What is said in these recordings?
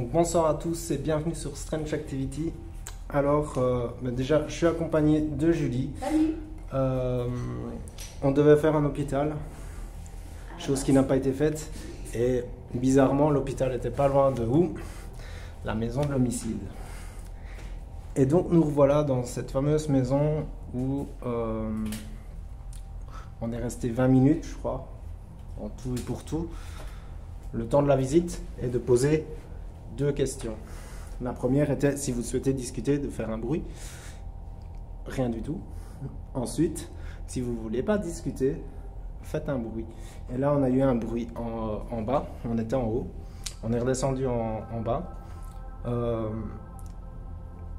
Donc bonsoir à tous et bienvenue sur Strange Activity. Alors déjà je suis accompagné de Julie. Salut. On devait faire un hôpital, chose qui n'a pas été faite, et bizarrement l'hôpital était pas loin de où? La maison de l'homicide. Et donc nous revoilà dans cette fameuse maison où on est resté 20 minutes je crois, en tout et pour tout, le temps de la visite, et de poser deux questions. La première était si vous souhaitez discuter, de faire un bruit. Rien du tout. Ensuite, si vous ne voulez pas discuter, faites un bruit. Et là, on a eu un bruit en bas. On était en haut. On est redescendu en bas.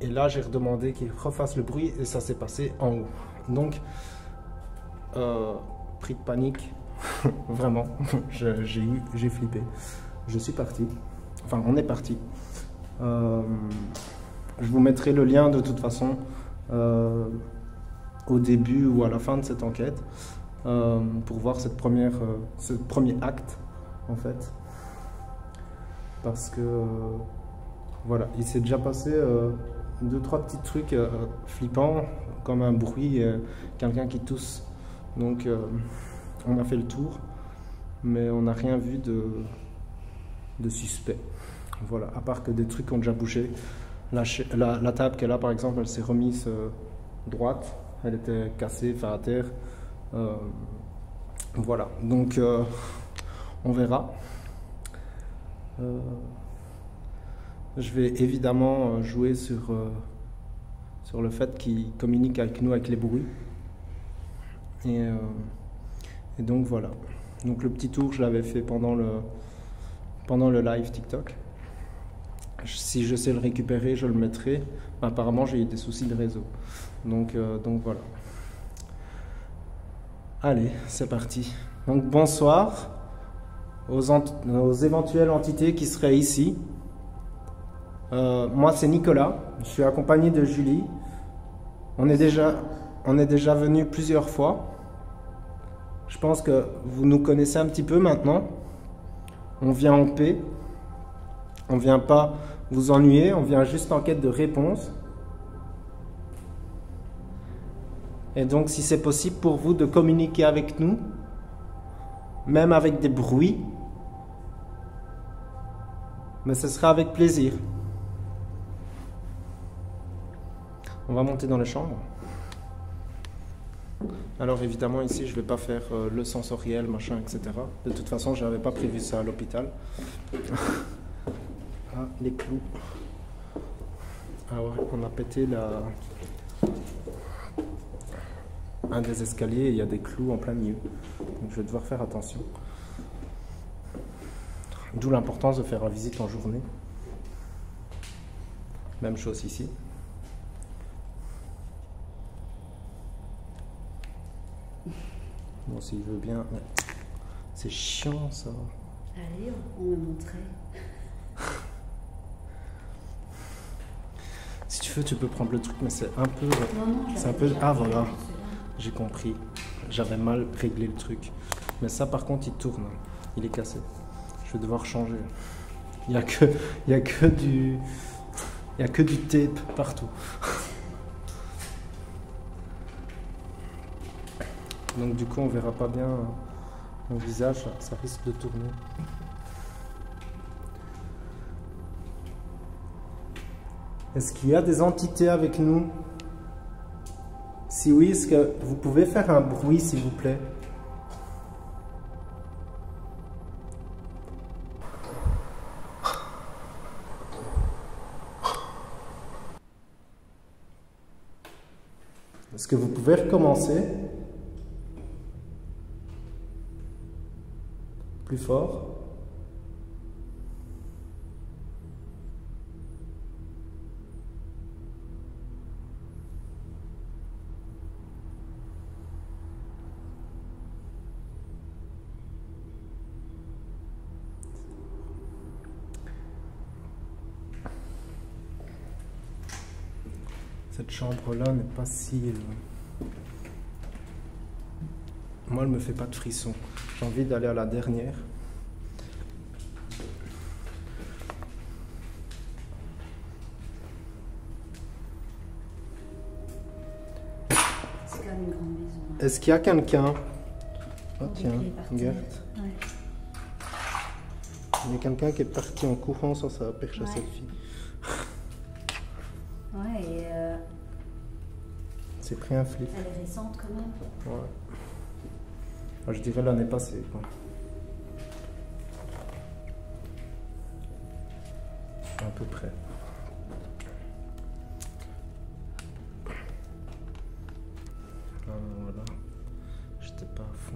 Et là, j'ai redemandé qu'il refasse le bruit et ça s'est passé en haut. Donc, pris de panique. Vraiment, j'ai flippé. Je suis parti. Enfin, on est parti. Je vous mettrai le lien de toute façon au début ou à la fin de cette enquête pour voir ce premier acte en fait. Parce que voilà, il s'est déjà passé 2-3 petits trucs flippants, comme un bruit, quelqu'un qui tousse. Donc on a fait le tour, mais on n'a rien vu de suspect. Voilà, à part que des trucs ont déjà bougé. La table qu'elle a par exemple, elle s'est remise droite, elle était cassée, enfin à terre. Voilà, donc on verra. Je vais évidemment jouer sur le fait qu'il communique avec nous avec les bruits. Et donc voilà. Donc le petit tour, je l'avais fait pendant le live TikTok. Si je sais le récupérer, je le mettrai. Apparemment, j'ai eu des soucis de réseau. Donc voilà. Allez, c'est parti. Donc bonsoir aux éventuelles entités qui seraient ici. Moi, c'est Nicolas. Je suis accompagné de Julie. On est déjà venu plusieurs fois. Je pense que vous nous connaissez un petit peu maintenant. On vient en paix. On ne vient pas vous ennuyer, on vient juste en quête de réponse. Et donc, si c'est possible pour vous de communiquer avec nous, même avec des bruits, mais ce sera avec plaisir. On va monter dans les chambres. Alors évidemment ici je ne vais pas faire le sensoriel, machin, etc. De toute façon je n'avais pas prévu ça à l'hôpital. Ah, les clous. Ah ouais, on a pété un des escaliers et il y a des clous en plein milieu. Donc je vais devoir faire attention. D'où l'importance de faire la visite en journée. Même chose ici. Bon, s'il veut bien. C'est chiant ça. Allez, on me montrer. Si tu veux, tu peux prendre le truc, mais c'est un peu. Non, c'est un peu. Ah voilà, j'ai compris. J'avais mal réglé le truc. Mais ça, par contre, il tourne. Il est cassé. Je vais devoir changer. Il y a que du tape partout. Donc du coup, on verra pas bien mon visage. Ça risque de tourner. Est-ce qu'il y a des entités avec nous? Si oui, est-ce que vous pouvez faire un bruit, s'il vous plaît? Est-ce que vous pouvez recommencer? Plus fort. Cette chambre-là n'est pas si... Moi, elle me fait pas de frisson. J'ai envie d'aller à la dernière. Est-ce qu'il y a quelqu'un? Ah tiens, Il est parti. regarde. Ouais. Il y a quelqu'un qui est parti en courant sans sa perche à Ouais. selfie. Ouais, et C'est pris un flip. elle est récente quand même. Ouais. Ah, je dirais l'année passée, quoi. À peu près. Ah, voilà. J'étais pas à fond.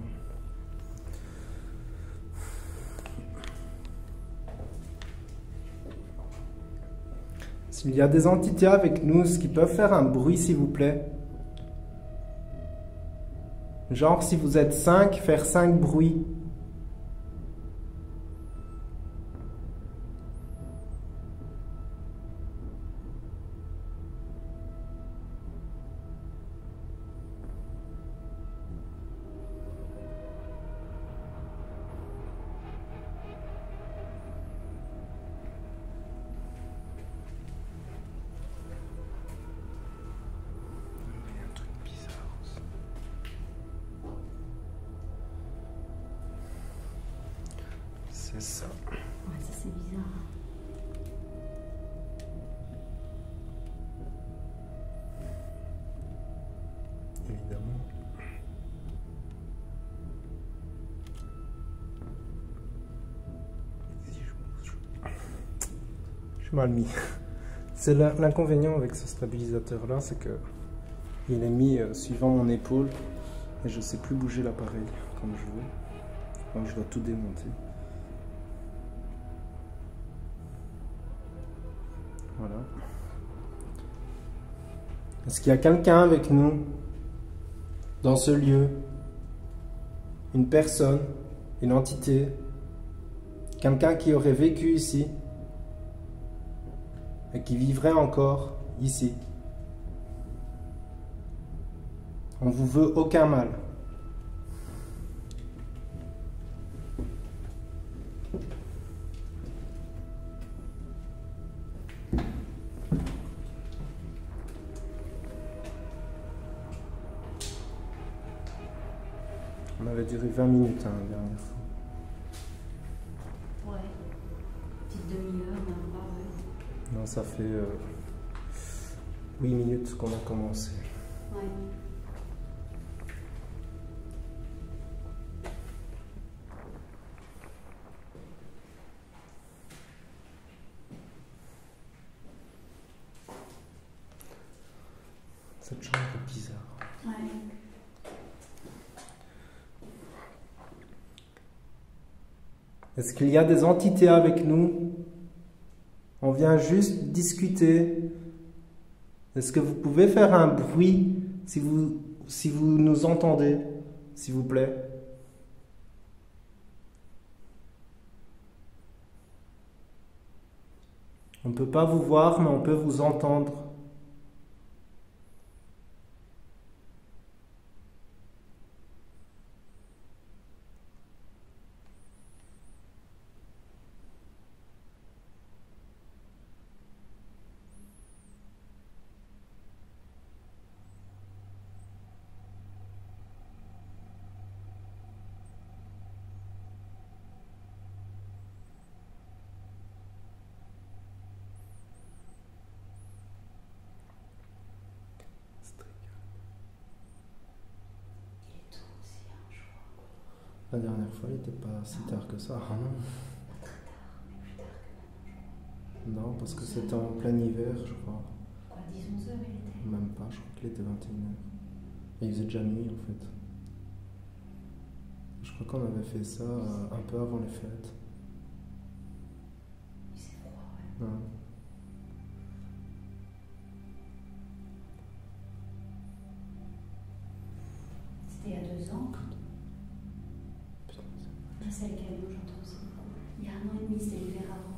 S'il y a des entités avec nous, ce qui peuvent faire un bruit, s'il vous plaît. Genre, si vous êtes 5, faire 5 bruits. Il y a un truc bizarre aussi. C'est ça. Ouais, ça c'est bizarre. Évidemment. Je suis mal mis. C'est l'inconvénient avec ce stabilisateur là, c'est que il est mis suivant mon épaule et je sais plus bouger l'appareil comme je veux. Donc je dois tout démonter. Voilà. Est-ce qu'il y a quelqu'un avec nous dans ce lieu? Une personne, une entité, quelqu'un qui aurait vécu ici et qui vivrait encore ici? On vous veut aucun mal. On avait duré 20 minutes la dernière fois. Ouais. Petite demi-heure, même pas, ouais. Non, ça fait 8 minutes qu'on a commencé. Ouais. Cette chambre est bizarre. Ouais. Est-ce qu'il y a des entités avec nous? On vient juste discuter. Est-ce que vous pouvez faire un bruit si vous nous entendez, s'il vous plaît? On ne peut pas vous voir, mais on peut vous entendre. Il est tôt aussi, hein, je crois. La dernière fois, il n'était pas si tard que ça. Ah non. Pas très tard, mais plus tard que maintenant, je crois. Non, parce que c'était en plein hiver, je crois. Quoi, 10-11 heures il était? Même pas, je crois qu'il était 21h. Et il faisait déjà nuit en fait. Je crois qu'on avait fait ça un peu avant les fêtes. Il s'est froid, ouais. Ouais. C'était il y a 2 ans. Putain, Là, c'est le cadeau, j'entends aussi beaucoup. Il y a 1 an et demi, c'était l'hiver avant.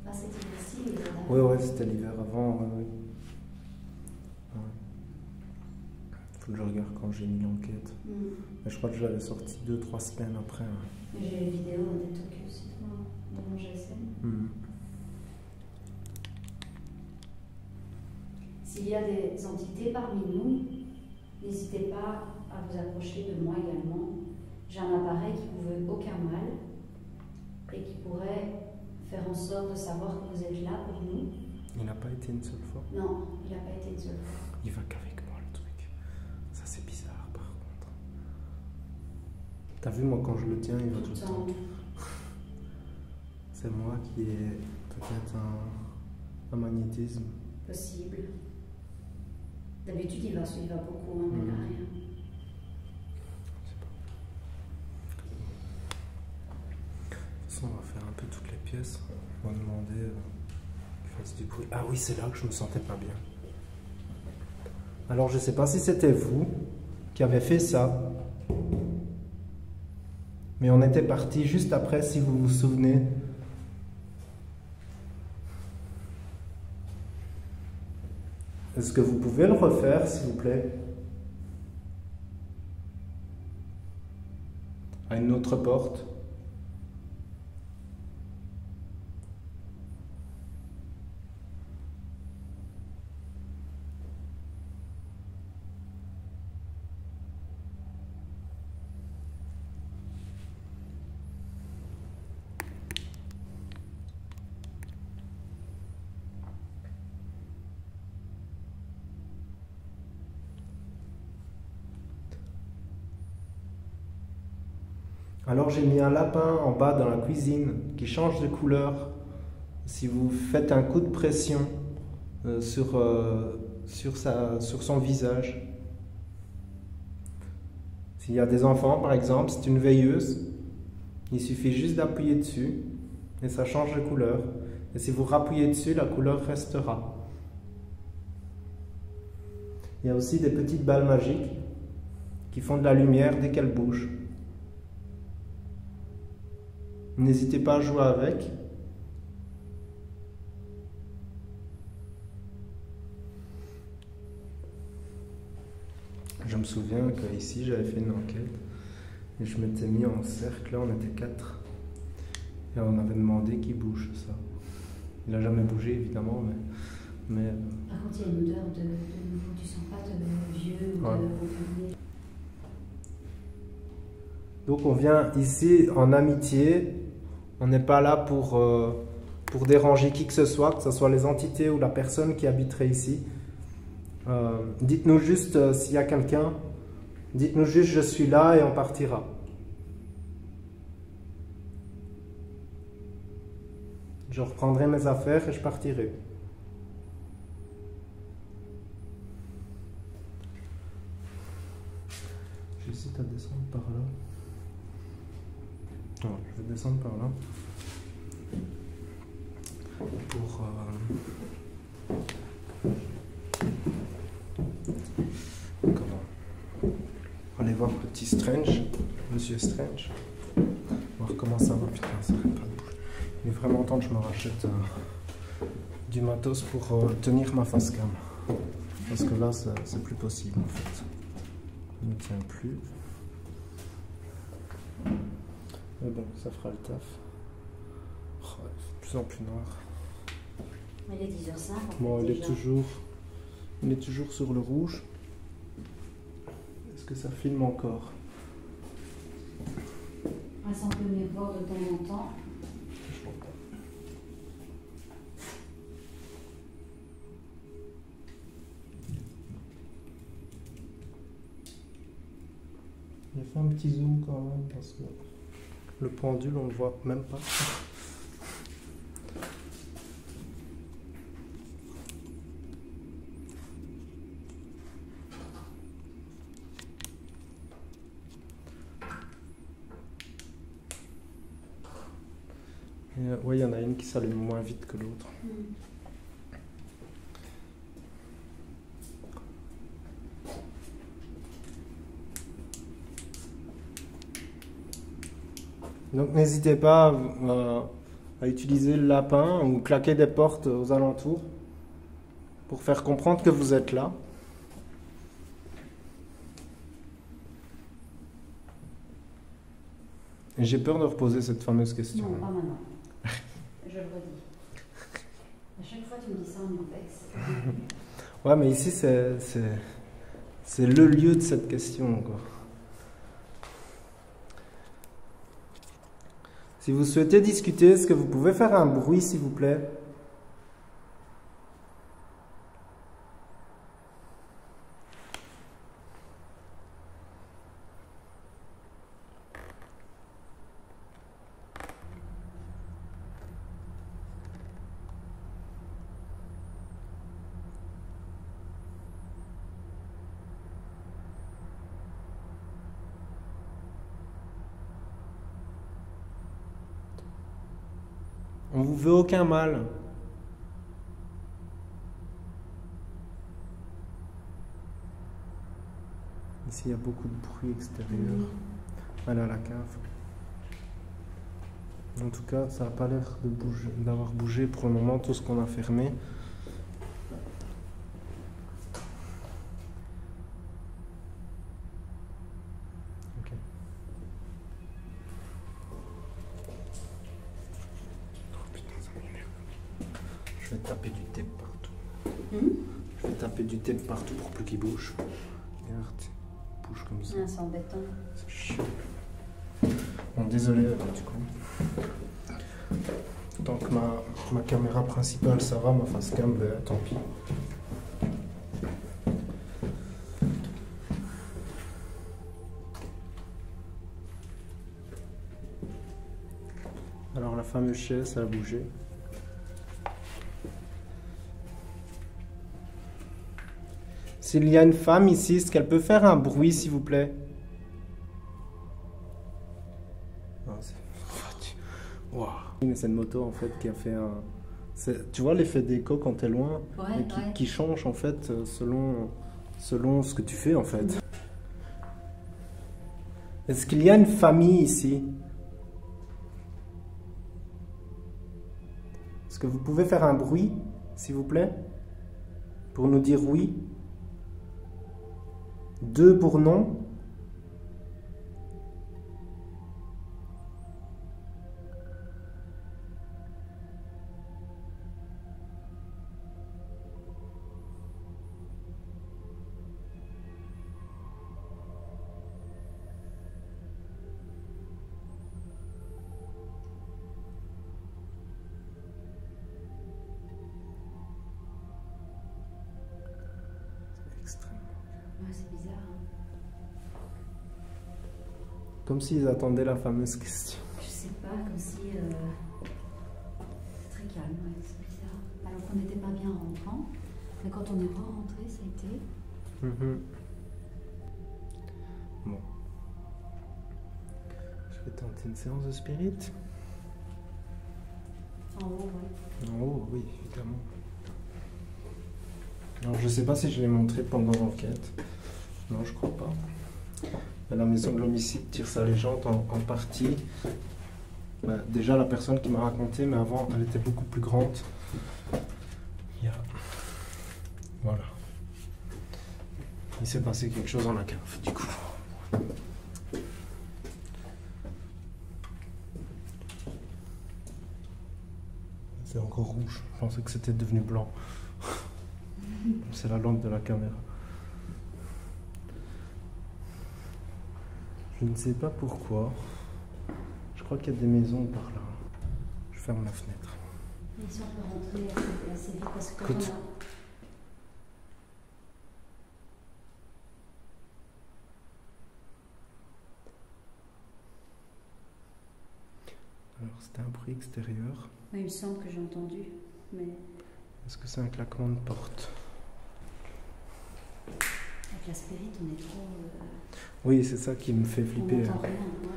Là, c'était ici, l'hiver d'avant. ouais, c'était l'hiver avant. Ouais. Faut que je regarde quand j'ai mis l'enquête. Mais je crois que je l'avais sorti 2-3 semaines après. Ouais. Mais j'ai les vidéos dans des trucs aussi, moi, dans mon GSM. S'il y a des entités parmi nous, n'hésitez pas à vous approcher de moi également. J'ai un appareil qui ne vous veut aucun mal et qui pourrait faire en sorte de savoir que vous êtes là pour nous. Il n'a pas été une seule fois. Non, il n'a pas été une seule fois. Il va qu'avec moi le truc. Ça c'est bizarre par contre. T'as vu moi quand je le tiens il va tout le temps. C'est moi qui ai peut-être un magnétisme. Possible. D'habitude il va beaucoup, hein, mais là rien. Je sais pas. De toute façon on va faire un peu toutes les pièces. On va demander qu'il fasse du bruit. Ah oui c'est là que je me sentais pas bien. Alors je sais pas si c'était vous qui avez fait ça. Mais on était parti juste après si vous vous souvenez. Est-ce que vous pouvez le refaire, s'il vous plaît? À une autre porte. Alors j'ai mis un lapin en bas dans la cuisine qui change de couleur si vous faites un coup de pression sur son visage. S'il y a des enfants par exemple, c'est une veilleuse, il suffit juste d'appuyer dessus et ça change de couleur. Et si vous rappuyez dessus, la couleur restera. Il y a aussi des petites balles magiques qui font de la lumière dès qu'elles bougent. N'hésitez pas à jouer avec. Je me souviens qu'ici j'avais fait une enquête et je m'étais mis en cercle, là on était 4 et on avait demandé qui bouge ça. Il n'a jamais bougé évidemment mais... Par contre il y a une odeur de nouveau, tu sens pas de vieux ou ouais. de... Donc on vient ici en amitié, on n'est pas là pour déranger qui que ce soit les entités ou la personne qui habiterait ici. Dites-nous juste s'il y a quelqu'un, dites-nous juste je suis là et on partira. Je reprendrai mes affaires et je partirai. J'hésite à descendre par là. Non, je vais descendre par là pour aller voir le petit Strange, Monsieur Strange, voir comment ça va. Putain, ça arrête pas de bouger. Il est vraiment temps que je me rachète du matos pour tenir ma face cam, parce que là c'est plus possible en fait. Il ne tient plus. Mais bon, ça fera le taf. Oh, il fait de plus en plus noir. Il est 10h05. Bon, il est toujours sur le rouge. Est-ce que ça filme encore? On sent un peu venir voir de temps en temps. Je vois pas. J'ai fait un petit zoom quand même parce que le pendule on le voit même pas. Oui, il y en a une qui s'allume moins vite que l'autre. Donc n'hésitez pas à utiliser le lapin ou claquer des portes aux alentours pour faire comprendre que vous êtes là. Et j'ai peur de reposer cette fameuse question. Non, pas maintenant. Je le redis. À chaque fois tu me dis ça, on me vexe. Ouais, mais ici C'est le lieu de cette question, quoi. Si vous souhaitez discuter, est-ce que vous pouvez faire un bruit, s'il vous plaît? On vous veut aucun mal. Ici, il y a beaucoup de bruit extérieur. Voilà la cave. En tout cas, ça n'a pas l'air de bouger, d'avoir bougé pour le moment, tout ce qu'on a fermé. Ok. Oh putain, ça m'énerve. Je vais taper du tape partout. Je vais taper du tape partout pour plus qu'il bouge. Regarde, il bouge comme ça. Ah, c'est embêtant. C'est chiant. Bon, désolé du coup. Tant que ma caméra principale ça va, ma facecam, ben, tant pis. Alors la fameuse chaise, ça a bougé. S'il y a une femme ici, est-ce qu'elle peut faire un bruit, s'il vous plaît? Wow. Mais c'est une moto en fait qui a fait un... Tu vois l'effet d'écho quand t'es loin, Ouais, et qui change en fait selon ce que tu fais en fait. Est-ce qu'il y a une famille ici? Est-ce que vous pouvez faire un bruit, s'il vous plaît? Pour nous dire oui. 2 pour non. Extrêmement. Ouais, c'est bizarre. Comme s'ils attendaient la fameuse question. Je sais pas, comme si... C'est très calme, ouais, c'est bizarre. Alors qu'on n'était pas bien en rentrant, mais quand on est re-rentré, ça a été... Bon. Je vais tenter une séance de spirit. En haut, ouais. En haut, oui, évidemment. Alors, je sais pas si je l'ai montré pendant l'enquête. Non, je crois pas. Mais la maison de l'homicide tire sa légende en partie. Bah, déjà, la personne qui m'a raconté, mais avant, elle était beaucoup plus grande. Il y a... Voilà. Il s'est passé quelque chose dans la cave, du coup. C'est encore rouge. Je pensais que c'était devenu blanc. C'est la lampe de la caméra. Je ne sais pas pourquoi. Je crois qu'il y a des maisons par là. Je ferme la fenêtre. Mais si on peut rentrer assez vite parce que... Écoute. Alors, c'était un bruit extérieur. Oui, il me semble que j'ai entendu, mais... Est-ce que c'est un claquement de porte? Avec la spirit, on est trop... Oui, c'est ça qui me fait on flipper. n'entend rien, ouais.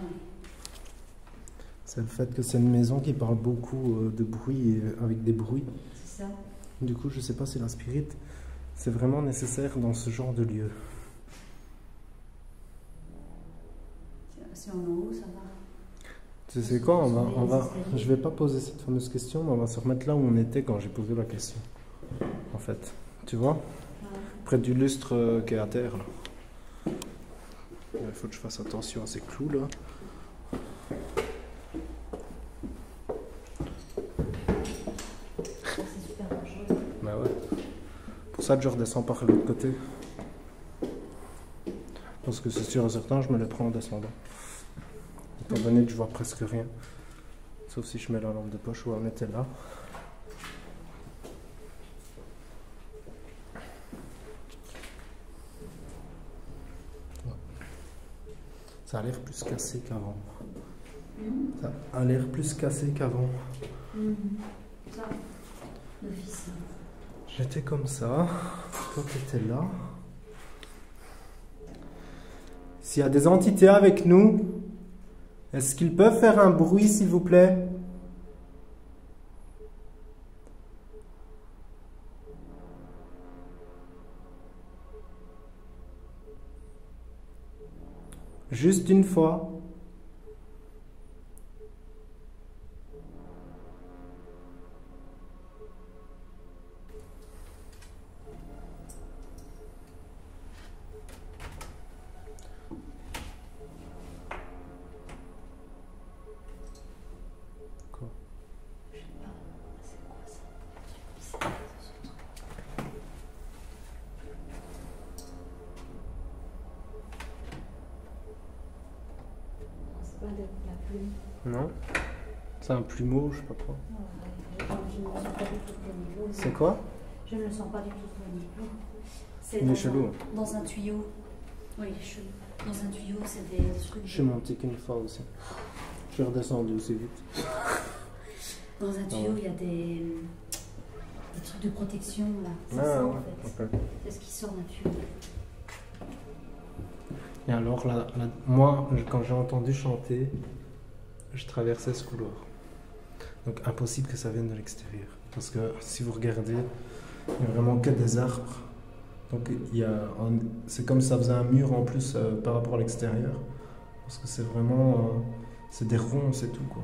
C'est le fait que c'est une maison qui parle beaucoup de bruit et avec des bruits. C'est ça. Du coup, je sais pas si la spirit, c'est vraiment nécessaire dans ce genre de lieu. Si on est en haut, ça va. Tu sais quoi, je vais pas poser cette fameuse question, mais on va se remettre là où on était quand j'ai posé la question. En fait, tu vois, près du lustre qui est à terre là. Il faut que je fasse attention à ces clous là. C'est super dangereux. Bah ouais. Pour ça que je redescends par l'autre côté. Parce que c'est sûr et certain, je me les prends en descendant. Étant donné que je vois presque rien. Sauf si je mets la lampe de poche où elle était là. Ça a l'air plus cassé qu'avant. Ça a l'air plus cassé qu'avant. Ça, l'office. J'étais comme ça, toi t'étais là. S'il y a des entités avec nous, est-ce qu'ils peuvent faire un bruit, s'il vous plaît? Juste une fois. Quoi? Je sais pas. C'est quoi ça? C'est pas de la plume. Non? C'est un plumeau, je sais pas quoi. Je ne le sens pas du tout au niveau. C'est quoi? Je ne le sens pas du tout au niveau. C'est Il est dans chelou. dans un tuyau. Oui, il est chelou. Dans un tuyau, c'est des trucs. Je suis monté qu'une fois aussi. Je suis redescendu aussi vite. Dans un tuyau, il y a des trucs de protection là. C'est ça en fait. ok. C'est ce qui sort d'un tuyau. Et alors, moi, quand j'ai entendu chanter, je traversais ce couloir. Donc, impossible que ça vienne de l'extérieur. Parce que si vous regardez, il n'y a vraiment que des arbres. Donc, c'est comme si ça faisait un mur en plus par rapport à l'extérieur. Parce que c'est vraiment. C'est des ronds, c'est tout, quoi.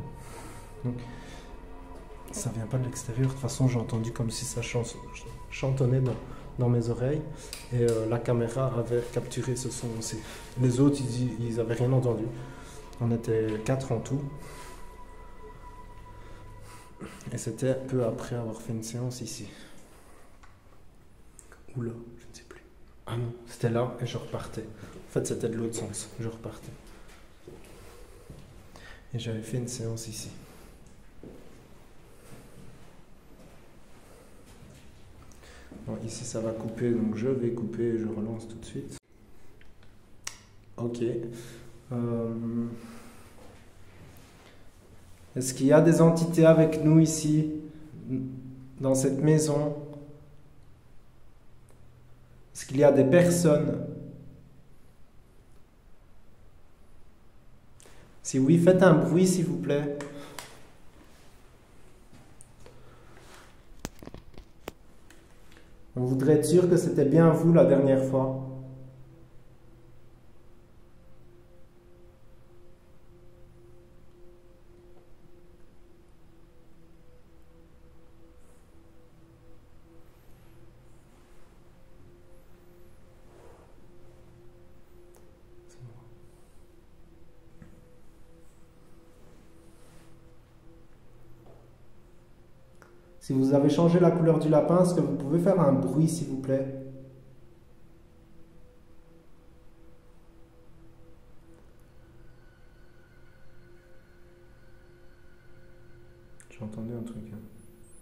Donc, ça vient pas de l'extérieur. De toute façon, j'ai entendu comme si ça chantonnait dans mes oreilles. Et la caméra avait capturé ce son aussi. Les autres, ils avaient rien entendu. On était 4 en tout. Et c'était peu après avoir fait une séance ici. Ou là, je ne sais plus. Ah non, c'était là et je repartais. En fait, c'était de l'autre sens. Je repartais. Et j'avais fait une séance ici. Bon, ici, ça va couper, donc je vais couper et je relance tout de suite. Ok. Est-ce qu'il y a des entités avec nous ici, dans cette maison? Est-ce qu'il y a des personnes? Si oui, faites un bruit, s'il vous plaît. On voudrait être sûr que c'était bien vous la dernière fois. Si vous avez changé la couleur du lapin, est-ce que vous pouvez faire un bruit, s'il vous plaît? J'ai entendu un truc. Hein.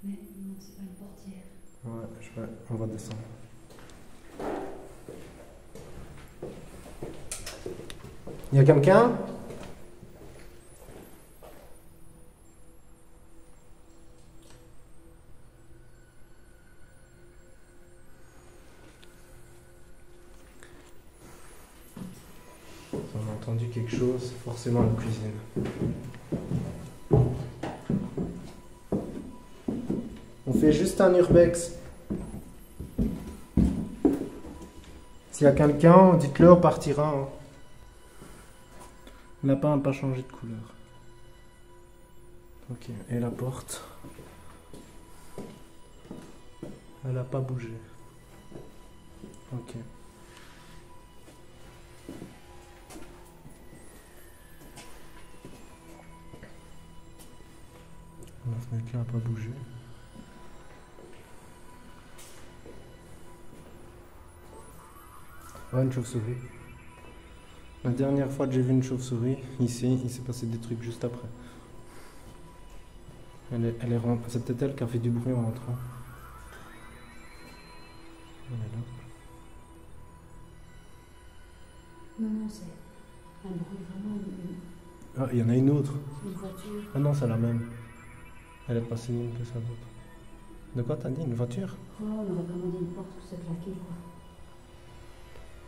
Mais non, c'est pas une portière. Ouais, on va descendre. Il y a quelqu'un? On a entendu quelque chose, forcément la cuisine. On fait juste un urbex. S'il y a quelqu'un, dites-le, on partira. Hein. Le lapin n'a pas changé de couleur. Ok, et la porte? Elle n'a pas bougé. Ok. La fenêtre n'a pas bougé. Ouais, une chauve-souris. La dernière fois que j'ai vu une chauve-souris, ici, il s'est passé des trucs juste après. Elle est rentrée. C'est peut-être elle qui a fait du bruit en rentrant. Elle est là. Non, c'est un bruit vraiment Ah, il y en a une autre. une voiture. Ah non, c'est la même. Elle est pas si nulle que ça d'autre. De quoi t'as dit? Une voiture? Oh, on aurait vraiment dit une porte où c'est claqué, quoi.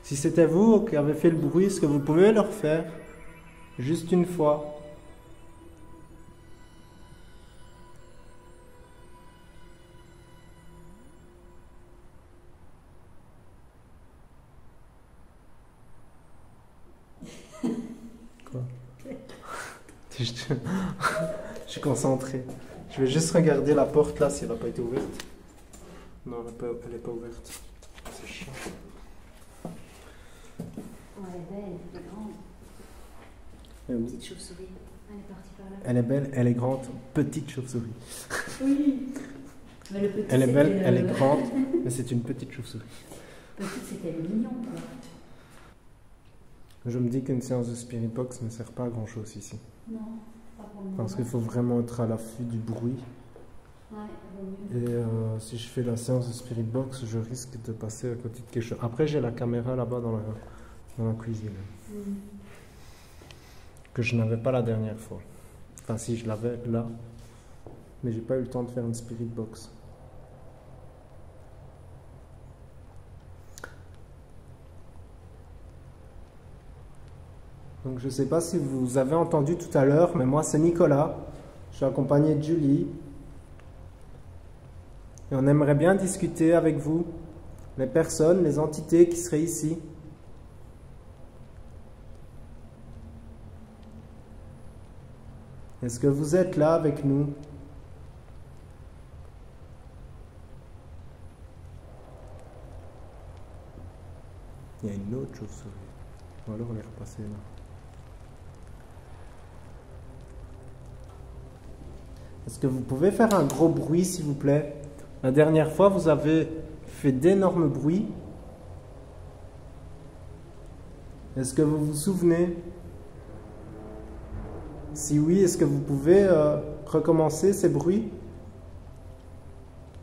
Si c'était vous qui avez fait le bruit, est-ce que vous pouvez le refaire? Juste une fois. Quoi? Je suis concentré. Je vais juste regarder la porte là si elle n'a pas été ouverte. Non, elle n'est pas ouverte. C'est chiant. Oh, elle est belle, elle est grande. Petite chauve-souris. Elle est partie par là. Elle est belle, elle est grande, petite chauve-souris. Oui. Mais le petit, Elle est belle, c'était elle est grande, mais c'est une petite chauve-souris. Petite, c'était le mignon, quoi. Je me dis qu'une séance de Spirit Box ne sert pas à grand chose ici. Non, pas pour le moment. Parce qu'il faut vraiment être à l'affût du bruit. Ouais, il vaut mieux. Et si je fais la séance de Spirit Box, je risque de passer à côté de quelque chose. Après, j'ai la caméra là-bas dans la cuisine. Que je n'avais pas la dernière fois. Enfin, si je l'avais là, mais j'ai pas eu le temps de faire une Spirit Box. Donc je ne sais pas si vous avez entendu tout à l'heure, mais moi c'est Nicolas. Je suis accompagné de Julie. Et on aimerait bien discuter avec vous, les personnes, les entités qui seraient ici. Est-ce que vous êtes là avec nous? Il y a une autre chauve-souris. Ou alors on est repassé là. Est-ce que vous pouvez faire un gros bruit, s'il vous plaît? La dernière fois, vous avez fait d'énormes bruits. Est-ce que vous vous souvenez? Si oui, est-ce que vous pouvez recommencer ces bruits?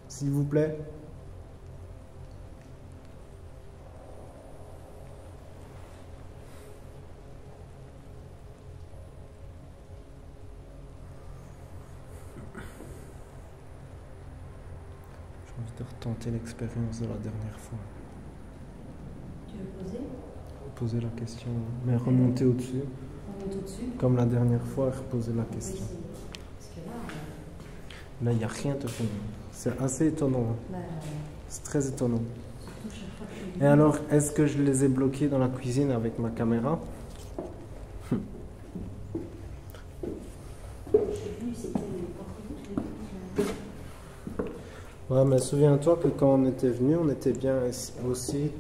S'il vous plaît. J'ai envie de retenter l'expérience de la dernière fois. Tu veux poser? Poser la question, mais remonter au-dessus. On monte au-dessus. Comme la dernière fois, reposer la question. Oui, parce que là, Là, il n'y a rien de fond. C'est assez étonnant. bah, C'est très étonnant. surtout chaque fois que je Et alors, est-ce que je les ai bloqués dans la cuisine avec ma caméra? j'ai vu, c'était les portes. Ouais, mais souviens-toi que quand on était venu, on était bien aussi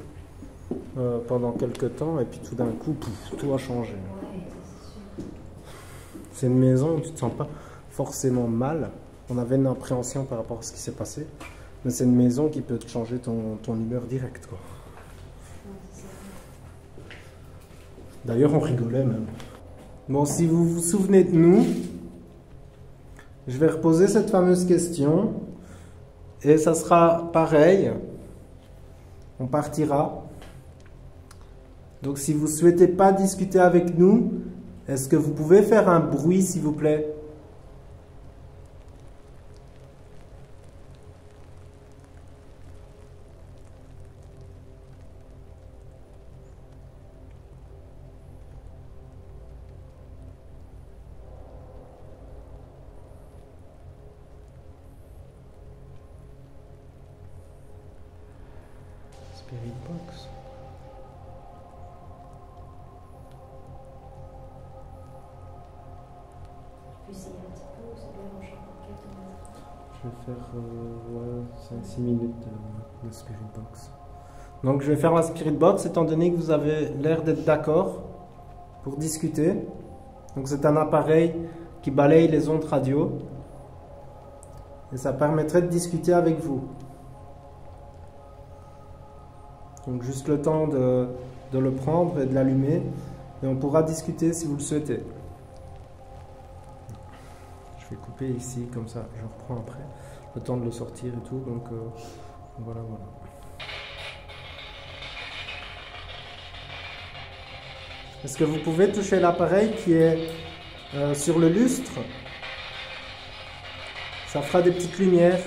pendant quelques temps, et puis tout d'un coup, pouf, tout a changé. Ouais, ça, c'est sûr. C'est une maison où tu te sens pas forcément mal. On avait une appréhension par rapport à ce qui s'est passé, mais c'est une maison qui peut te changer ton humeur directe, quoi. Ouais, c'est ça. D'ailleurs, on rigolait même. Bon, si vous vous souvenez de nous, je vais reposer cette fameuse question. Et ça sera pareil. On partira. Donc, si vous ne souhaitez pas discuter avec nous, est-ce que vous pouvez faire un bruit, s'il vous plaît? Spirit Box. Je peux essayer un petit peu, c'est bien, on change pour quelques minutes. Je vais faire 5-6 minutes de Spirit Box. Donc je vais faire la Spirit Box étant donné que vous avez l'air d'être d'accord pour discuter. Donc c'est un appareil qui balaye les ondes radio et ça permettrait de discuter avec vous. Donc juste le temps de le prendre et de l'allumer et on pourra discuter si vous le souhaitez. Je vais couper ici, comme ça je reprends après, le temps de le sortir et tout, donc voilà. Est-ce que vous pouvez toucher l'appareil qui est sur le lustre? Ça fera des petites lumières.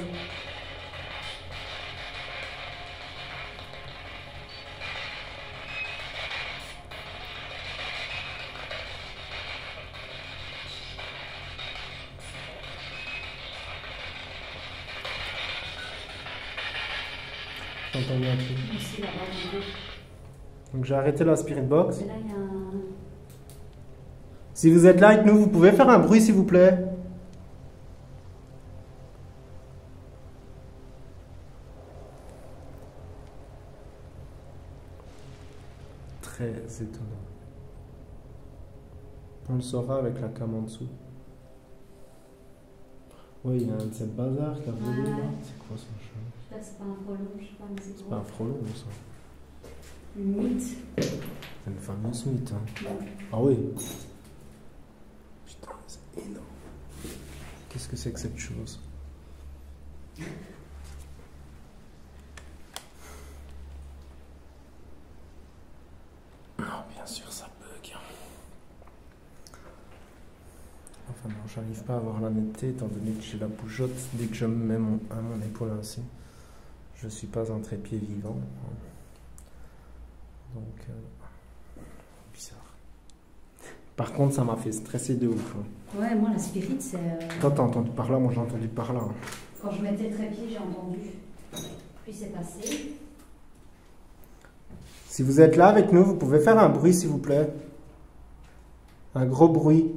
J'entends bien tout. Ici, là-bas, dans le dos. Donc j'ai arrêté la Spirit Box. Et là, il y a un... Si vous êtes là avec nous, vous pouvez faire un bruit s'il vous plaît. Très étonnant. On le saura avec la cam en dessous. Oui, il y a un de ces bazars qui a volé là. C'est quoi son chat? Là, c'est pas un frelon, je sais pas, mais c'est C'est pas un frelon ça. une mythe. C'est une fameuse mythe. Hein. Ouais. Ah oui. Putain, c'est énorme. Qu'est-ce que c'est que cette chose? Non, bien sûr, ça bug. Enfin non, j'arrive pas à avoir la netteté étant donné que j'ai la bougeotte dès que je me mets à mon épaule ainsi. Je suis pas un trépied vivant. Donc, bizarre. Par contre, ça m'a fait stresser de ouf. Hein. Ouais, moi, la spirit, c'est... Toi, t'as entendu par là, moi j'ai entendu par là. Hein. Quand je mettais le trépied, j'ai entendu. Puis c'est passé. Si vous êtes là avec nous, vous pouvez faire un bruit, s'il vous plaît. Un gros bruit.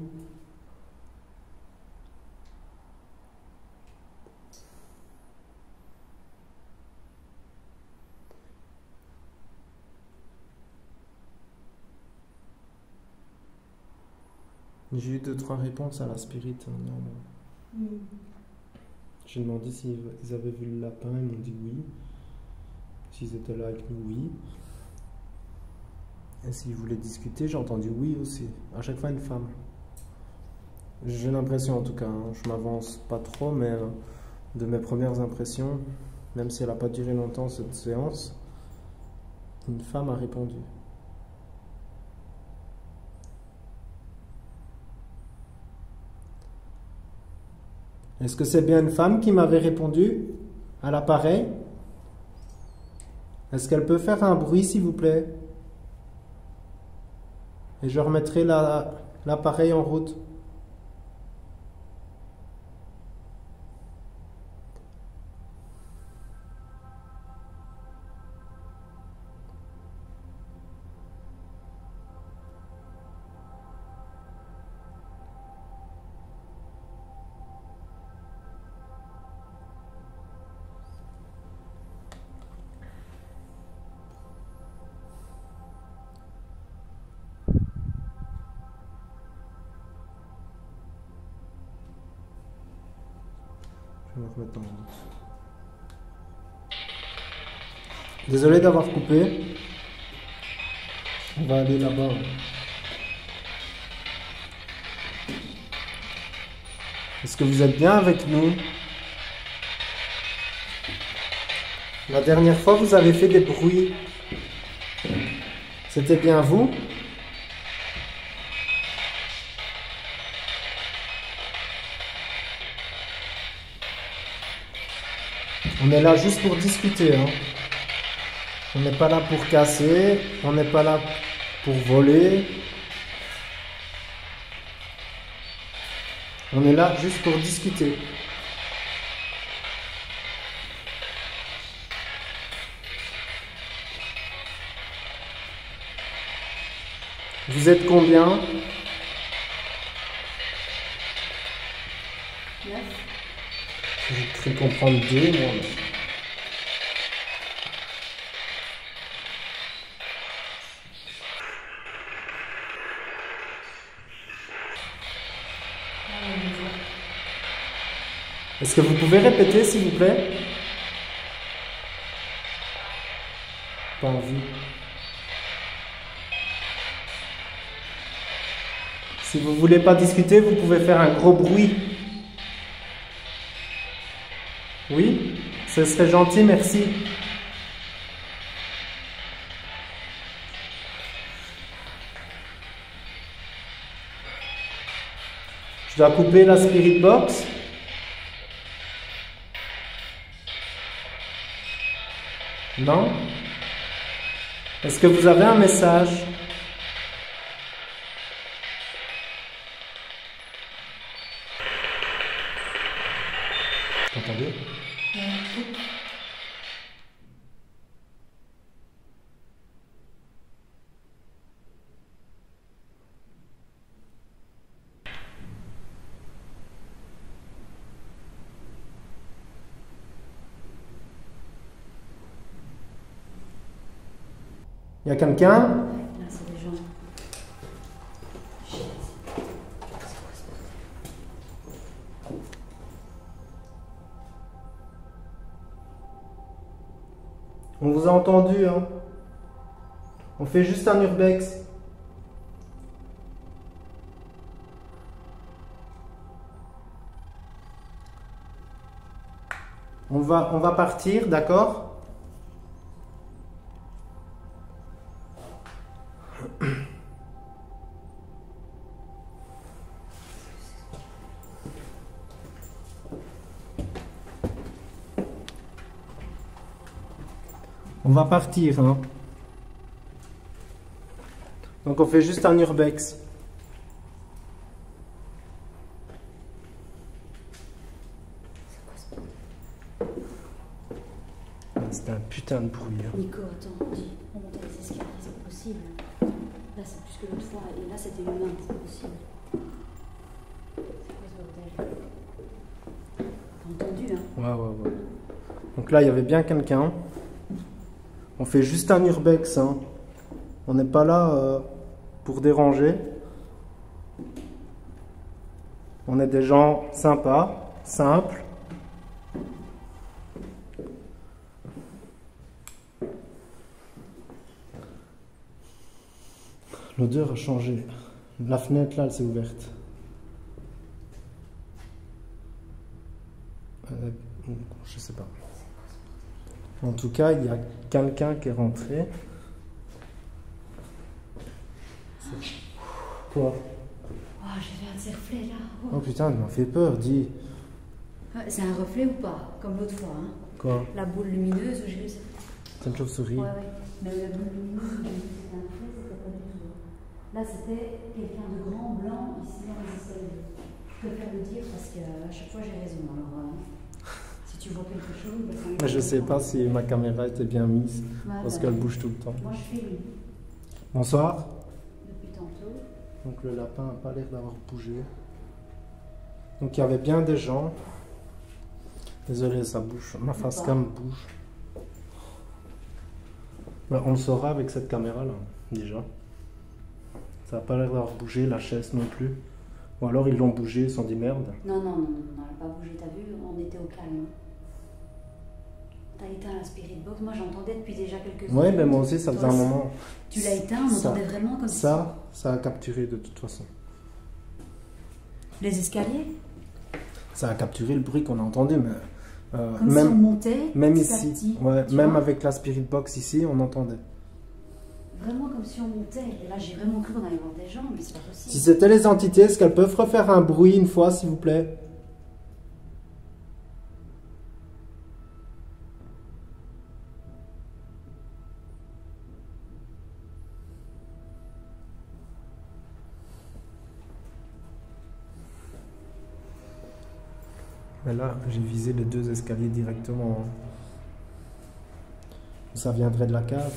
J'ai eu 2-3 réponses à la spirit. Hein, J'ai demandé s'ils avaient vu le lapin, ils m'ont dit oui. S'ils étaient là avec nous, oui. Et s'ils voulaient discuter, j'ai entendu oui aussi. À chaque fois une femme. J'ai l'impression en tout cas, hein, je m'avance pas trop, mais de mes premières impressions, même si elle n'a pas duré longtemps cette séance, une femme a répondu. Est-ce que c'est bien une femme qui m'avait répondu à l'appareil? Est-ce qu'elle peut faire un bruit, s'il vous plaît? Et je remettrai l'appareil en route. Je vais me remettre en route. Désolé d'avoir coupé. On va aller là-bas. Est-ce que vous êtes bien avec nous? La dernière fois, vous avez fait des bruits. C'était bien vous? On est là juste pour discuter. Hein. On n'est pas là pour casser. On n'est pas là pour voler. On est là juste pour discuter. Vous êtes combien? 9. J'ai cru comprendre 2, moi. Est-ce que vous pouvez répéter, s'il vous plaît? Pas envie. Si vous voulez pas discuter, vous pouvez faire un gros bruit. Oui, ce serait gentil, merci. Je dois couper la Spirit Box. Non? Est-ce que vous avez un message? Entendez? Il y a quelqu'un? Là, c'est des gens. On vous a entendu, hein? On fait juste un urbex. On va partir, d'accord? On va partir, hein. Donc on fait juste un urbex. C'est un putain de bruit. Hein. Nico, attends, dis, on monte les escaliers, c'est pas possible. Là, c'est plus que l'autre fois, et là, c'était humain, c'est pas possible. C'est quoi ce bordel? T'as entendu, hein? Ouais. Donc là, il y avait bien quelqu'un. On fait juste un urbex, hein. On n'est pas là pour déranger. On est des gens sympas, simples. L'odeur a changé. La fenêtre, là, elle s'est ouverte. Je sais pas. En tout cas, il y a quelqu'un qui est rentré. Quoi? Oh, j'ai fait un de reflets là. Oh putain, il m'a fait peur, dis. C'est un reflet ou pas? Comme l'autre fois, hein? Quoi? La boule lumineuse où j'ai vu. C'est une chauve-souris. Ouais. Mais la boule lumineuse où j'ai vu c'était un reflet, c'était pas du tout. Là, c'était quelqu'un de grand, blanc, ici dans les escaliers. Je préfère le dire parce qu'à chaque fois j'ai raison. Alors, si tu vois quelque chose, Mais je sais pas si ma caméra était bien mise, parce qu'elle bouge tout le temps. Moi, je filme Bonsoir. depuis tantôt. Donc le lapin n'a pas l'air d'avoir bougé. Donc il y avait bien des gens. Désolé, ça bouge. Ma face cam bouge. Ben, on le saura avec cette caméra là, déjà. Ça n'a pas l'air d'avoir bougé, la chaise non plus. Ou alors ils l'ont bougé, ils se sont dit merde. Non, elle n'a pas bougé, t'as vu, on était au calme. T'as éteint la Spirit Box, moi j'entendais depuis déjà quelques Ouais, minutes. mais moi aussi ça faisait un moment. Tu l'as éteint, on entendait vraiment comme ça. Ça a capturé de toute façon. Les escaliers? Ça a capturé le bruit qu'on a entendu, mais comme si on montait même petit ici, à petit, ouais, même avec la Spirit Box ici, on entendait. Vraiment comme si on montait. Et là j'ai vraiment cru qu'on allait voir des gens, mais c'est pas possible. Si c'était les entités, est-ce qu'elles peuvent refaire un bruit une fois, s'il vous plaît? Mais là, j'ai visé les deux escaliers directement. Hein. Ça viendrait de la cave.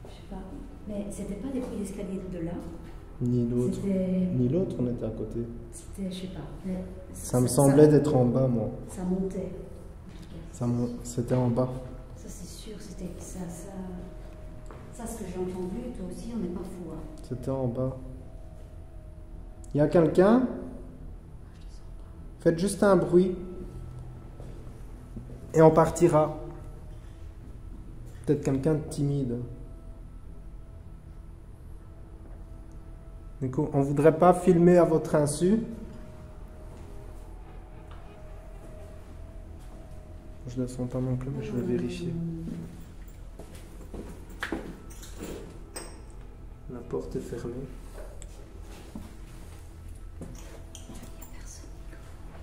Je sais pas. Mais c'était pas des bruits d'escalier de là. Ni l'autre. Ni l'autre, on était à côté. C'était, je sais pas. Mais ça me semblait d'être en bas, moi. Ça montait. C'était en bas. Ça, c'est sûr. C'était ça. Ça, ce que j'ai entendu, toi aussi, on n'est pas fou. Hein. C'était en bas. Il y a quelqu'un? Faites juste un bruit. Et on partira. Peut-être quelqu'un de timide. Du coup, on ne voudrait pas filmer à votre insu. Je ne le sens pas non plus, mais je vais vérifier. La porte est fermée.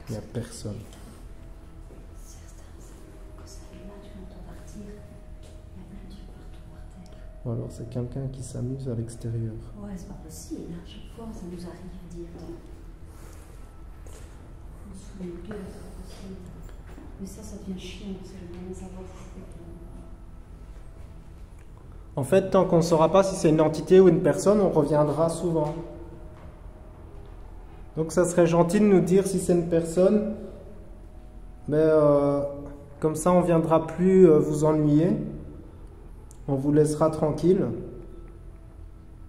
Il n'y a personne. Quand ça est là, tu l'entends partir. Il y a plein de trucs partout par terre. Ou alors c'est quelqu'un qui s'amuse à l'extérieur. Ouais, c'est pas possible. À chaque fois, ça nous arrive de dire. On se fout une gueule, c'est pas possible. Mais ça devient chiant. C'est jamais savoir si c'était toi. En fait, tant qu'on ne saura pas si c'est une entité ou une personne, on reviendra souvent. Donc ça serait gentil de nous dire si c'est une personne, mais comme ça on ne viendra plus vous ennuyer, on vous laissera tranquille.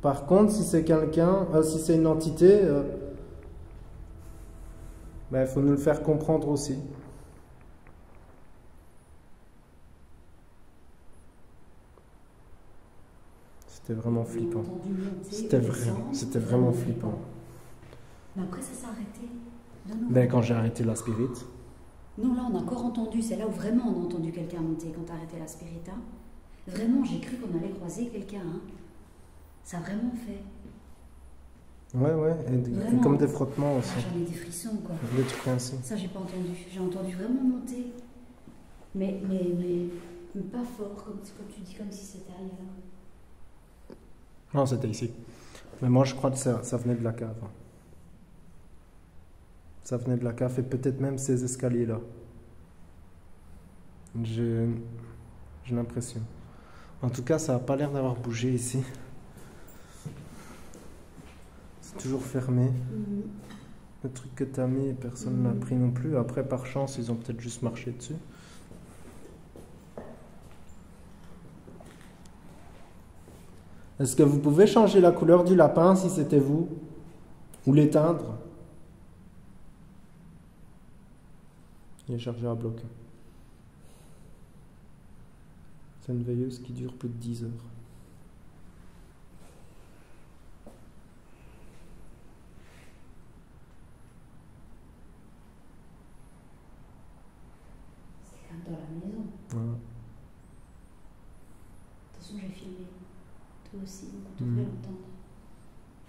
Par contre, si c'est quelqu'un, si c'est une entité, il faut nous le faire comprendre aussi. C'était vraiment flippant. C'était vraiment flippant. Mais après, ça s'est arrêté. De nouveau. Ben, quand j'ai arrêté la spirit. Non, là, on a encore entendu. C'est là où vraiment on a entendu quelqu'un monter quand t'as arrêté la spirit. Hein. Vraiment, j'ai cru qu'on allait croiser quelqu'un. Hein. Ça a vraiment fait. Ouais, et comme des frottements aussi. J'en ai des frissons, quoi. Des trucs ainsi. Ça, j'ai pas entendu. J'ai entendu vraiment monter. Mais pas fort, comme tu dis, comme si c'était ailleurs. Non, c'était ici. Mais moi, je crois que ça venait de la cave. Ça venait de la cave et peut-être même ces escaliers-là. J'ai l'impression. En tout cas, ça n'a pas l'air d'avoir bougé ici. C'est toujours fermé. Le truc que tu as mis, personne ne l'a pris non plus. Après, par chance, ils ont peut-être juste marché dessus. Est-ce que vous pouvez changer la couleur du lapin si c'était vous? Ou l'éteindre? Il est chargé à bloc. C'est une veilleuse qui dure plus de 10 heures. C'est quand même dans la maison. Voilà. De toute façon, j'ai filmé. Toi aussi, donc on devrait l'entendre.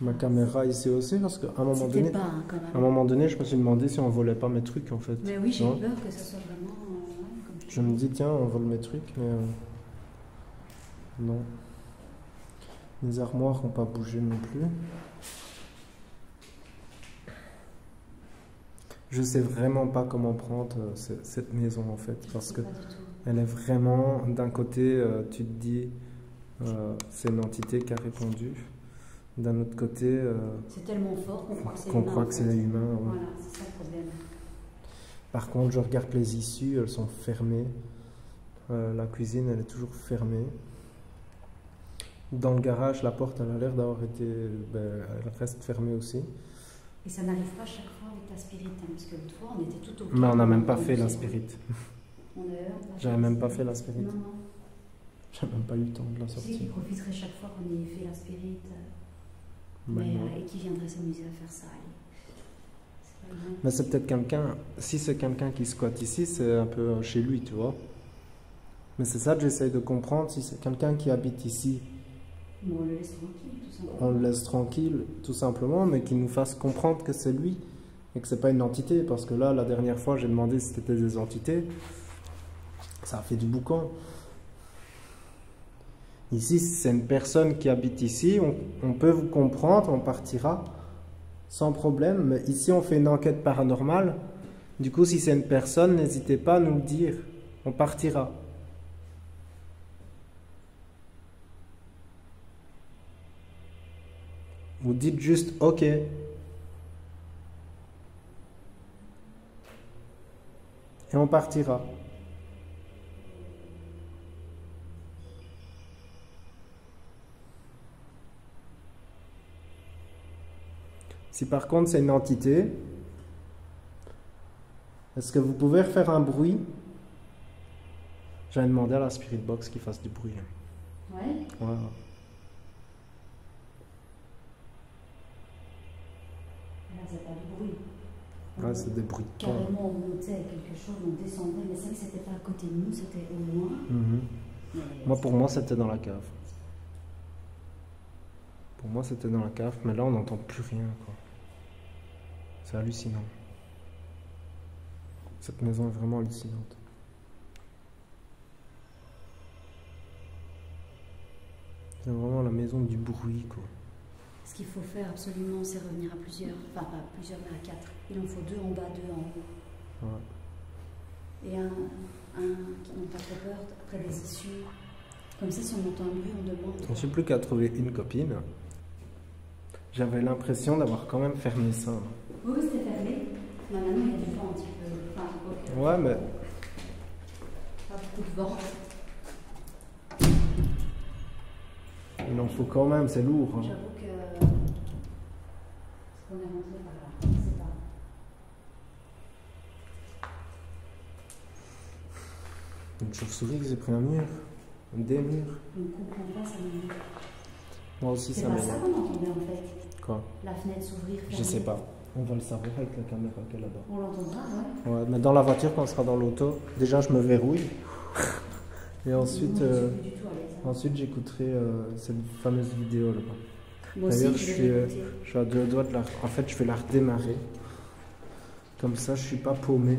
Ma caméra ici aussi, parce qu'à un moment donné, pas, hein, quand même. à un moment donné, je me suis demandé si on volait pas mes trucs en fait. Mais oui, j'ai Non. peur que ça soit vraiment. Comme tu Je me dis tiens, on vole mes trucs, mais non. Les armoires n'ont pas bougé non plus. Je sais vraiment pas comment prendre cette maison en fait, parce que pas du tout. elle est vraiment d'un côté, tu te dis c'est une entité qui a répondu. D'un autre côté, C'est tellement fort qu'on croit que c'est qu'on humain. croit en que fait. c'est humain. Ouais. Voilà, c'est ça le problème. Par contre, je regarde les issues, elles sont fermées. La cuisine, elle est toujours fermée. Dans le garage, la porte, elle a l'air d'avoir été... elle reste fermée aussi. Et ça n'arrive pas chaque fois avec la spirit, hein, parce que l'autre fois, on était tout au Mais on n'a même pas fait la spirit. J'avais même pas fait la spirit. Non. J'ai même pas eu le temps de la Tu sais sortir. qu'il profiterait chaque fois qu'on ait fait la spirit, Mais non. et qui viendrait s'amuser à faire ça. C'est pas bien. Mais c'est peut-être quelqu'un... Si c'est quelqu'un qui squatte ici, c'est un peu chez lui, tu vois. Mais c'est ça que j'essaye de comprendre. Si c'est quelqu'un qui habite ici, Bon, on le laisse tranquille, tout simplement. on le laisse tranquille, tout simplement, mais qu'il nous fasse comprendre que c'est lui et que c'est pas une entité. Parce que là, la dernière fois, j'ai demandé si c'était des entités. Ça a fait du boucan. Ici, si c'est une personne qui habite ici, on peut vous comprendre, on partira sans problème. Mais ici, on fait une enquête paranormale. Du coup, si c'est une personne, n'hésitez pas à nous le dire. On partira. Vous dites juste OK. Et on partira. Si par contre c'est une entité, est-ce que vous pouvez refaire un bruit? J'avais demandé à la Spirit Box qu'il fasse du bruit. Ouais. Voilà. faisait pas du bruit. Ouais, c'est des bruits de temps. Carrément, on montait quelque chose, on descendait, mais c'est vrai que c'était pas à côté de nous, c'était au loin. Moi, pour moi, c'était dans la cave. Pour moi, c'était dans la cave, mais là, on n'entend plus rien, quoi. C'est hallucinant. Cette maison est vraiment hallucinante. C'est vraiment la maison du bruit, quoi. Ce qu'il faut faire absolument, c'est revenir à plusieurs, enfin pas plusieurs, mais à 4. Il en faut 2 en bas, 2 en haut. Ouais. Et un qui n'a pas trop peur, après des issues. Comme ça, si on entend un bruit, on demande. Je ne suis plus qu'à trouver une copine. J'avais l'impression d'avoir quand même fermé ça. Oui, c'était fermé. Mais maintenant, il y a du vent un petit peu. Enfin, okay. Ouais, mais... Pas beaucoup de vent. Il en faut quand même, c'est lourd. Hein. J'avoue que... Ce qu'on est rentré par là, c'est pas... Une chauve-souris qui s'est pris un mur. Des murs. Je ne comprends pas, ça me... Moi aussi, C'est ça pas m'énerve. ça qu'on entendait en fait. Quoi? La fenêtre s'ouvrir. Je sais pas. On va le savoir avec la caméra qu'elle a là-bas. On l'entendra, ouais. Ouais, mais dans la voiture, quand on sera dans l'auto, déjà je me verrouille. Et ensuite, Moi, je suis plus du tout à l'aise, hein. ensuite j'écouterai cette fameuse vidéo là-bas. Moi aussi, D'ailleurs, je vais l'écouter. je suis à 2 doigts de la... En fait, je vais la redémarrer. Comme ça, je suis pas paumé.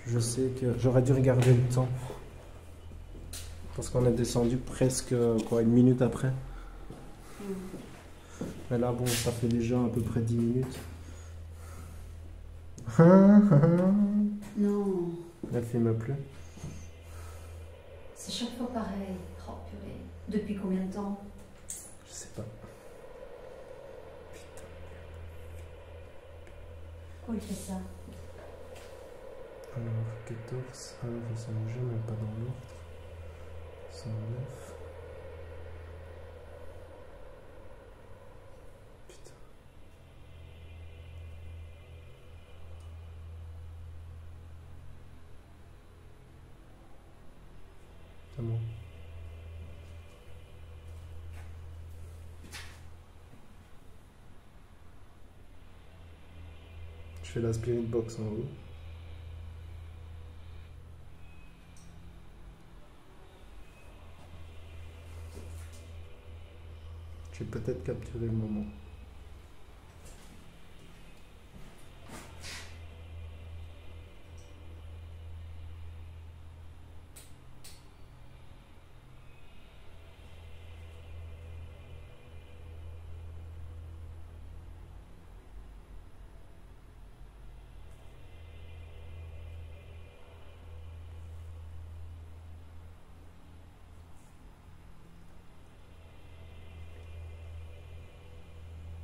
Je sais que j'aurais dû regarder le temps. Parce qu'on est descendu presque, quoi, 1 minute après. Mais là, bon, ça fait déjà à peu près 10 minutes. Non, Elle filme plus. c'est chaque fois pareil. Oh purée. Depuis combien de temps? Je sais pas. Pourquoi il fait ça? Alors, 14. Ah, ils sont jamais pas dans l'ordre. 109. Putain. C'est bon. Je fais la spirit box en haut. Je vais peut-être capturer le moment.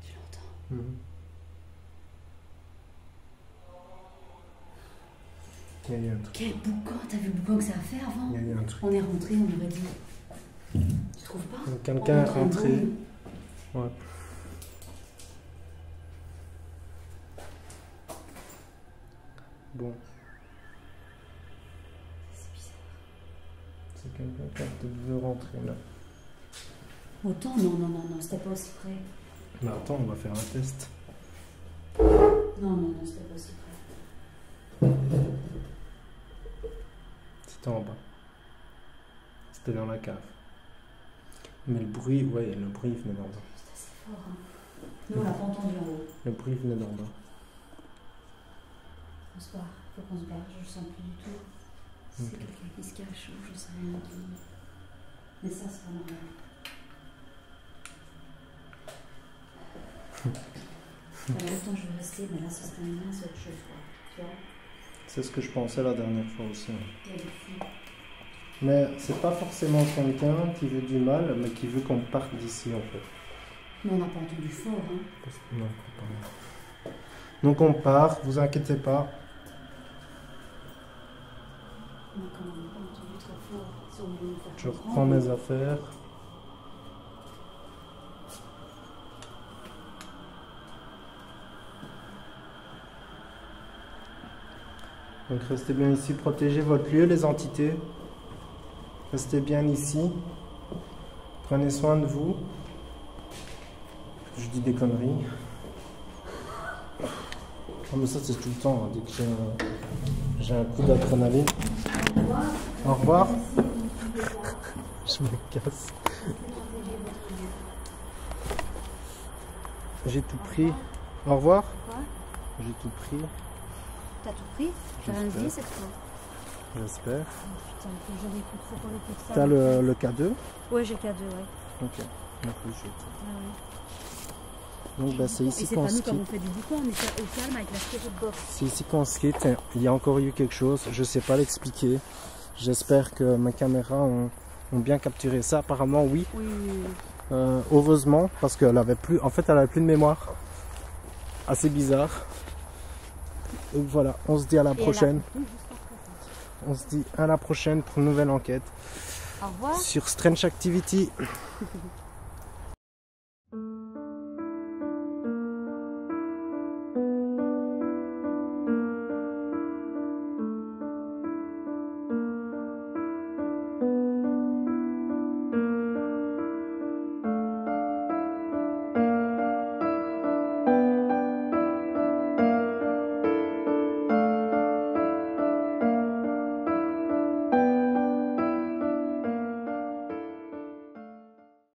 Tu l'entends? Il y a eu un truc. Quel boucan! T'as vu le boucan que ça a fait avant? Il y a eu un truc. On est rentré, on aurait dit. Tu trouves pas? Quelqu'un est rentré. Ouais. Bon, C'est bizarre. c'est quelqu'un qui veut rentrer là. Autant, non, non, non, non, c'était pas aussi près. Mais attends, on va faire un test. Non, non, non, c'était pas aussi près. C'était en bas. C'était dans la cave. Mais le bruit, ouais, le bruit venait d'en bas. C'était assez fort, hein. Nous, on l'a pas entendu en haut. Le bruit venait d'en bas. On se barre, faut qu'on se barre, je le sens plus du tout. Si c'est Ok. quelqu'un qui se cache ou je sais rien. Mais ça, c'est pas normal. Alors, autant je vais rester, mais là, ça se termine, c'est autre chose, quoi. Tu vois? C'est ce que je pensais la dernière fois aussi. Il y a des filles. Mais c'est pas forcément quelqu'un qui veut du mal, mais qui veut qu'on parte d'ici en fait. Mais on n'a pas entendu fort, hein. Non, pas. Donc on part, vous inquiétez pas. On n'a quand même pas entendu très fort. Si on veut nous faire Je comprendre. reprends mes affaires. Donc restez bien ici, protégez votre lieu, les entités. Restez bien ici. Prenez soin de vous. Je dis des conneries. Ah, mais ça, c'est tout le temps, hein, dès que j'ai un coup d'adrénaline. Au revoir. Je me casse. J'ai tout pris. Au revoir. J'ai tout pris. T'as tout pris? T'as rien dit cette fois? J'espère. Putain, que je l'écoute, faut qu'on l'écoute ça. T'as le K2? Ouais, j'ai K2, ouais. Ok. Non plus, j'ai tout. Ah ouais. Donc bah, c'est Et ici c'est qu'on pas se nous comme on quitte. fait du boucan, on est au calme avec la spirit box. C'est ici qu'on se quitte. Il y a encore eu quelque chose. Je sais pas l'expliquer. J'espère que mes caméras ont bien capturé ça. Apparemment, oui. Oui. Heureusement, parce qu'elle avait plus. En fait, elle avait plus de mémoire. Assez bizarre. Donc voilà, on se dit à la prochaine. On se dit à la prochaine pour une nouvelle enquête Au revoir. sur Strange Activity.